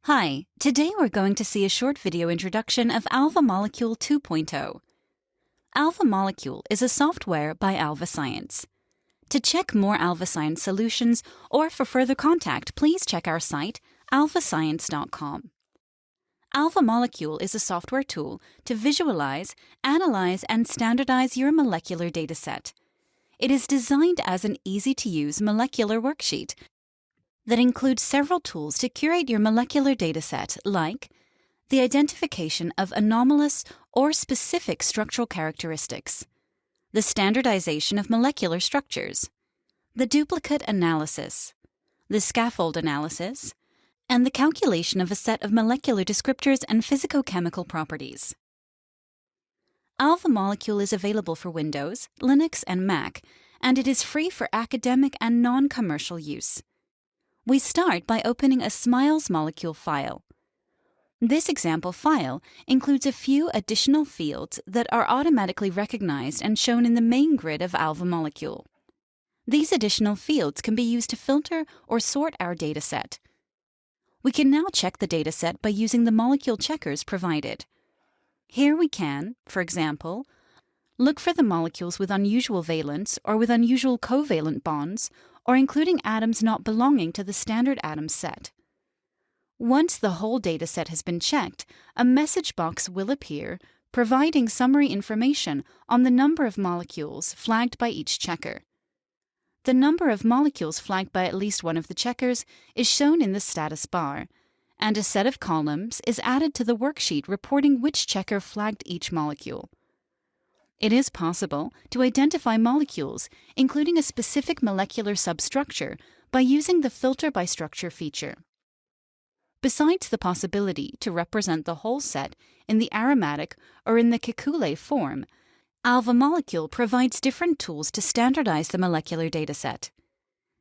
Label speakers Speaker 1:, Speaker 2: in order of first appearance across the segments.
Speaker 1: Hi, today we're going to see a short video introduction of alvaMolecule 2.0. alvaMolecule is a software by Alvascience. To check more Alvascience solutions or for further contact, please check our site, alvascience.com. alvaMolecule is a software tool to visualize, analyze, and standardize your molecular dataset. It is designed as an easy-to-use molecular worksheet that includes several tools to curate your molecular dataset, like the identification of anomalous or specific structural characteristics, the standardization of molecular structures, the duplicate analysis, the scaffold analysis, and the calculation of a set of molecular descriptors and physicochemical properties. alvaMolecule is available for Windows, Linux, and Mac, and it is free for academic and non-commercial use. We start by opening a SMILES molecule file. This example file includes a few additional fields that are automatically recognized and shown in the main grid of alvaMolecule. These additional fields can be used to filter or sort our dataset. We can now check the dataset by using the molecule checkers provided. Here we can, for example, look for the molecules with unusual valence or with unusual covalent bonds, or including atoms not belonging to the standard atom set. Once the whole dataset has been checked, a message box will appear providing summary information on the number of molecules flagged by each checker. The number of molecules flagged by at least one of the checkers is shown in the status bar, and a set of columns is added to the worksheet reporting which checker flagged each molecule. It is possible to identify molecules, including a specific molecular substructure, by using the Filter by Structure feature. Besides the possibility to represent the whole set in the aromatic or in the Kekulé form, alvaMolecule provides different tools to standardize the molecular dataset.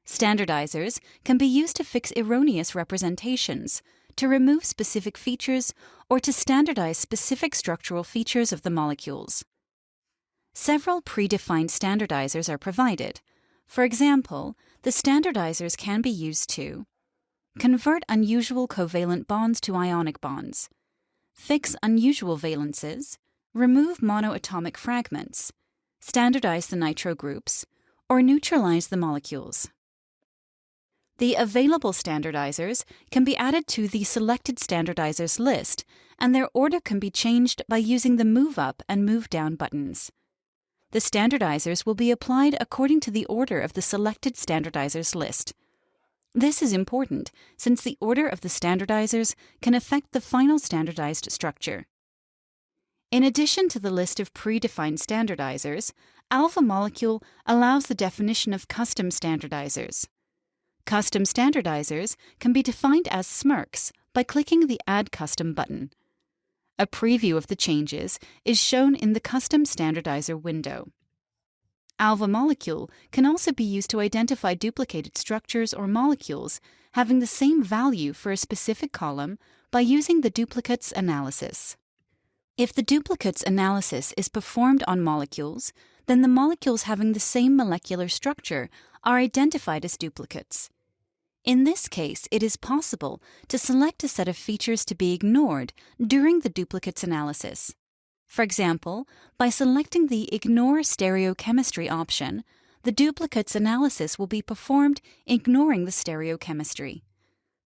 Speaker 1: Standardizers can be used to fix erroneous representations, to remove specific features, or to standardize specific structural features of the molecules. Several predefined standardizers are provided. For example, the standardizers can be used to convert unusual covalent bonds to ionic bonds, fix unusual valences, remove monoatomic fragments, standardize the nitro groups, or neutralize the molecules. The available standardizers can be added to the selected standardizers list, and their order can be changed by using the Move Up and Move Down buttons. The standardizers will be applied according to the order of the selected standardizers list. This is important since the order of the standardizers can affect the final standardized structure. In addition to the list of predefined standardizers, alvaMolecule allows the definition of custom standardizers. Custom standardizers can be defined as SMRCs by clicking the Add Custom button. A preview of the changes is shown in the Custom Standardizer window. alvaMolecule can also be used to identify duplicated structures or molecules having the same value for a specific column by using the duplicates analysis. If the duplicates analysis is performed on molecules, then the molecules having the same molecular structure are identified as duplicates. In this case, it is possible to select a set of features to be ignored during the duplicates analysis. For example, by selecting the Ignore Stereochemistry option, the duplicates analysis will be performed ignoring the stereochemistry.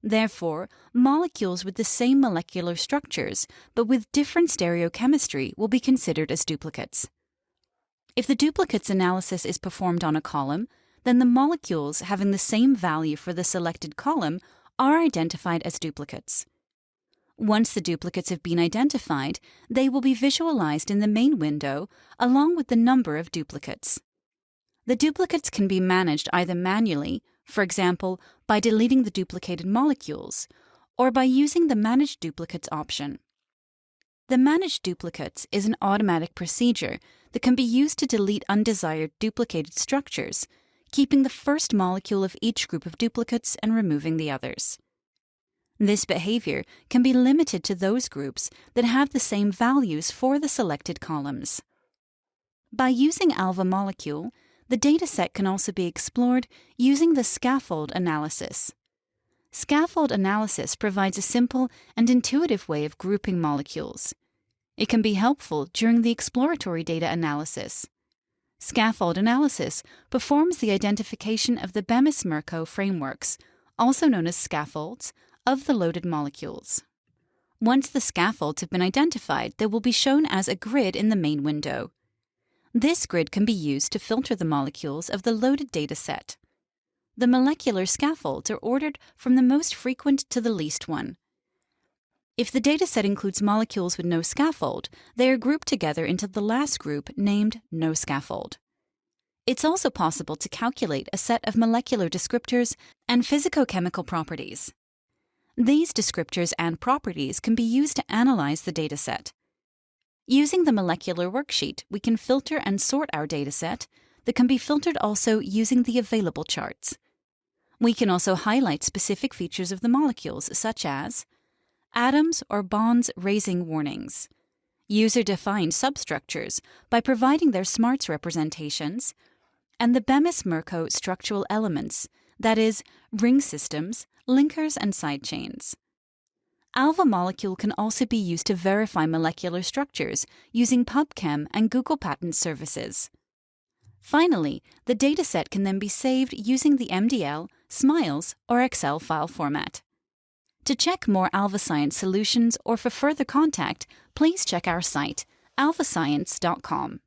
Speaker 1: Therefore, molecules with the same molecular structures but with different stereochemistry will be considered as duplicates. If the duplicates analysis is performed on a column, then the molecules having the same value for the selected column are identified as duplicates. Once the duplicates have been identified, they will be visualized in the main window along with the number of duplicates. The duplicates can be managed either manually, for example, by deleting the duplicated molecules, or by using the Manage Duplicates option. The Manage Duplicates is an automatic procedure that can be used to delete undesired duplicated structures, keeping the first molecule of each group of duplicates and removing the others. This behavior can be limited to those groups that have the same values for the selected columns. By using alvaMolecule, the dataset can also be explored using the scaffold analysis. Scaffold analysis provides a simple and intuitive way of grouping molecules. It can be helpful during the exploratory data analysis. Scaffold analysis performs the identification of the Bemis-Merkle frameworks, also known as scaffolds, of the loaded molecules. Once the scaffolds have been identified, they will be shown as a grid in the main window. This grid can be used to filter the molecules of the loaded dataset. The molecular scaffolds are ordered from the most frequent to the least one. If the dataset includes molecules with no scaffold, they are grouped together into the last group named no scaffold. It's also possible to calculate a set of molecular descriptors and physicochemical properties. These descriptors and properties can be used to analyze the dataset. Using the molecular worksheet, we can filter and sort our dataset that can be filtered also using the available charts. We can also highlight specific features of the molecules, such as atoms or bonds raising warnings, user-defined substructures by providing their smarts representations, and the Bemis-Merkle structural elements, that is, ring systems, linkers, and side chains. alvaMolecule can also be used to verify molecular structures using PubChem and Google Patent services. Finally, the dataset can then be saved using the MDL, Smiles, or Excel file format. To check more Alvascience solutions or for further contact, please check our site, alvascience.com.